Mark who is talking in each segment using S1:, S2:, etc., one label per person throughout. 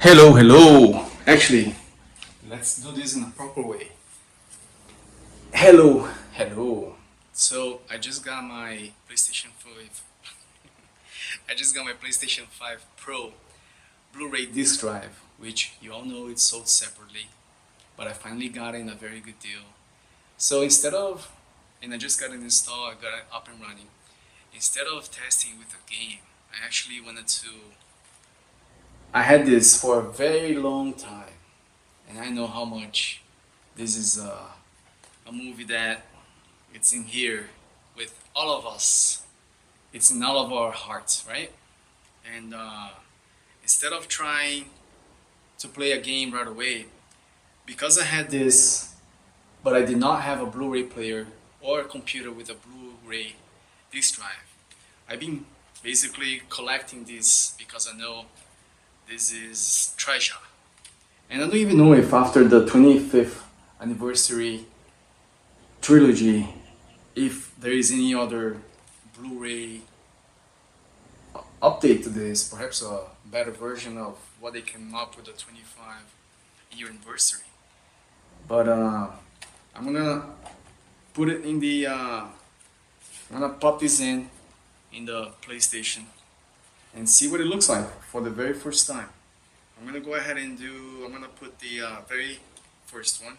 S1: Hello, hello. Actually, let's do this in a proper way. Hello, hello. So I just got my PlayStation 5. I just got my PlayStation 5 Pro Blu-ray disc drive, which you all know it's sold separately, but I finally got it in a very good deal. So and I just got it installed, I got it up and running. Instead of testing with a game, I actually wanted to. I had this for a very long time, and I know how much this is a movie that it's in here with all of us. It's in all of our hearts, right? And instead of trying to play a game right away, because I had this, but I did not have a Blu-ray player or a computer with a Blu-ray disc drive. I've been basically collecting this because I know this is treasure. And I don't even know if after the 25th anniversary trilogy, if there is any other Blu-ray update to this, perhaps a better version of what they came up with the 25-year anniversary. But I'm gonna put it in the. I'm gonna pop this in the PlayStation and see what it looks like for the very first time. I'm gonna go ahead and do. I'm gonna put the very first one,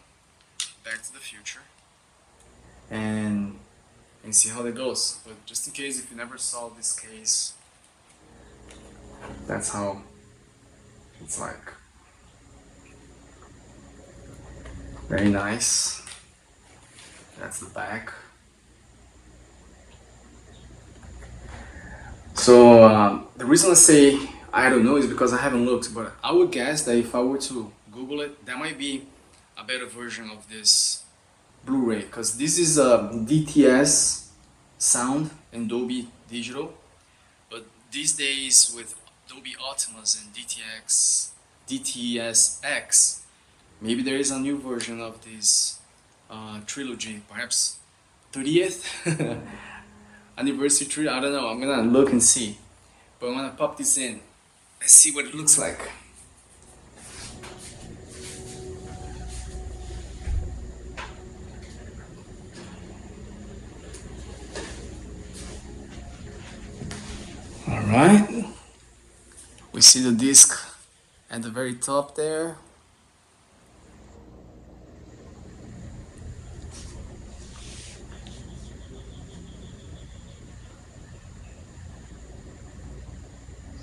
S1: Back to the Future, and see how that goes. But just in case if you never saw this case, that's how it's like. Very nice. That's the back. So the reason I say I don't know is because I haven't looked, but I would guess that if I were to Google it, there might be a better version of this Blu-ray, because this is a DTS sound and Dolby Digital, but these days with Dolby Atmos and DTS:X, maybe there is a new version of this trilogy, perhaps 30th anniversary trilogy. I don't know. I'm gonna look and see, but I'm gonna pop this in. Let's see what it looks like. All right. We see the disc at the very top there.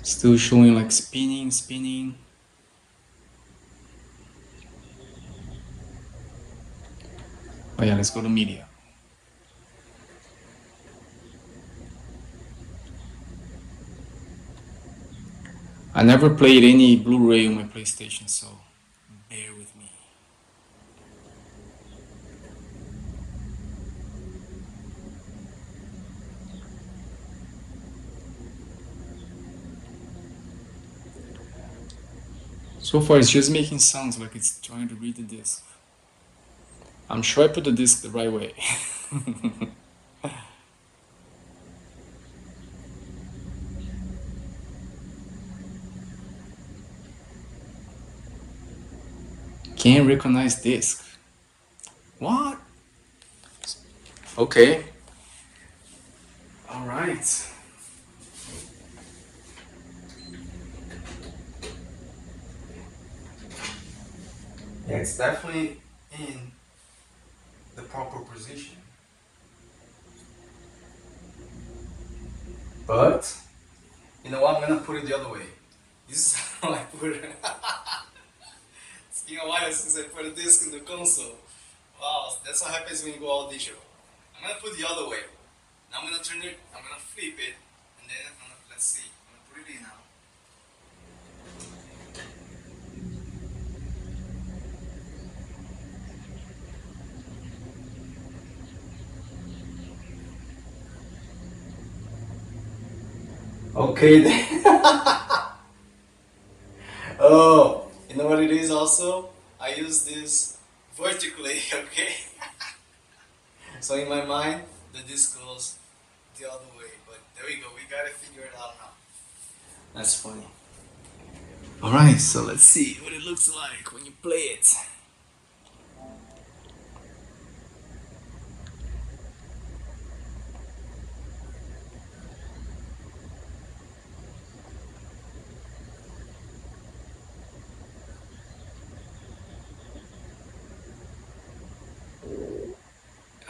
S1: Still showing like spinning. Oh yeah, let's go to media. I never played any Blu-ray on my PlayStation, so bear with me. So far it's just making sounds like it's trying to read the disc. I'm sure I put the disc the right way. Can't recognize disc. What? Okay. All right. Yeah, it's definitely in the proper position. But you know what? I'm gonna put it the other way. This is how I put it. It's been a while since I put a disc in the console. Wow, that's what happens when you go all digital. I'm gonna put the other way. Now I'm gonna turn it. I'm gonna flip it, and then let's see. I'm gonna put it in now. Okay. Oh, you know what it is also? I use this vertically, okay? So in my mind, the disc goes the other way. But there we go, we got it figured out now. That's funny. Alright, so let's see what it looks like when you play it.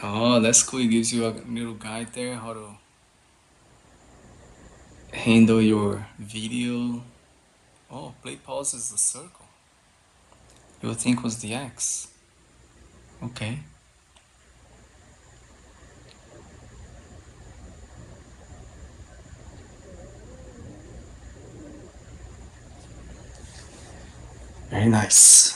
S1: Oh, that's cool. It gives you a little guide there how to handle your video. Oh, play pause is the circle. You would think was the X. Okay. Very nice.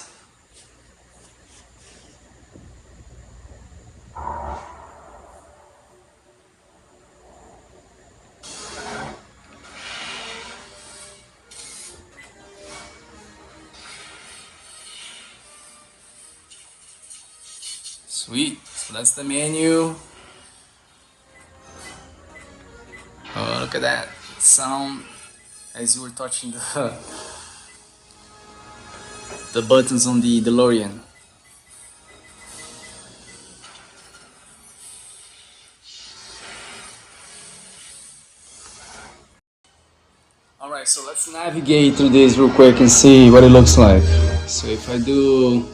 S1: Sweet. So that's the menu. Oh, look at that sound as you were touching the buttons on the DeLorean. Alright, so let's navigate through this real quick and see what it looks like. So if I do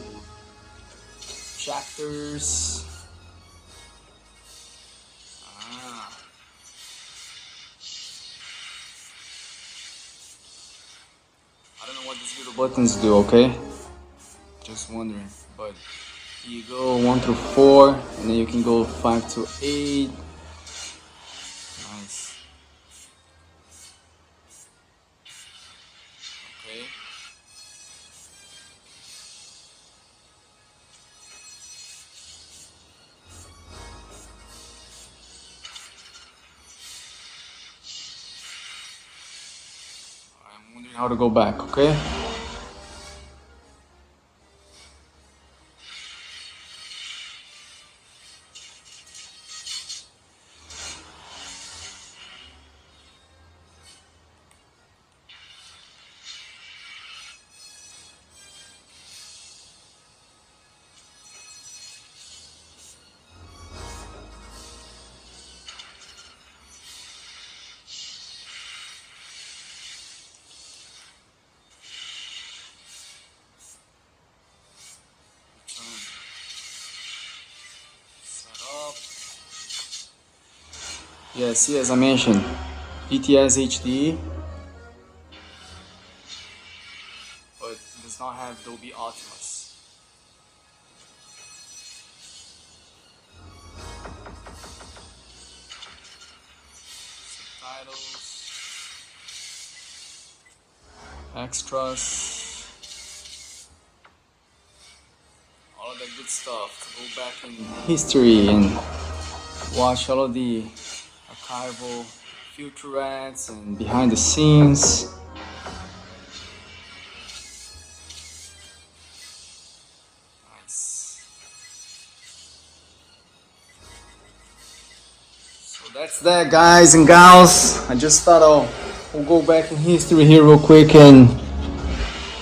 S1: chapters, I don't know what these little buttons do, okay? Just wondering, but you go 1 through 4, and then you can go 5 to 8. Nice. Okay. I'm wondering how to go back, okay? Yes, see, as I mentioned, PTS HD, but it does not have Dolby Atmos. Subtitles, extras, all of that good stuff to go back in history and watch all of the archival featurettes and behind the scenes. Nice. So that's that, guys and gals. I just thought we'll go back in history here real quick and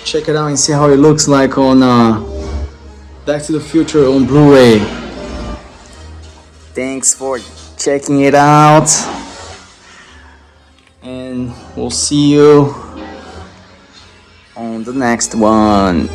S1: check it out and see how it looks like on Back to the Future on Blu-ray. Thanks for checking it out, and we'll see you on the next one.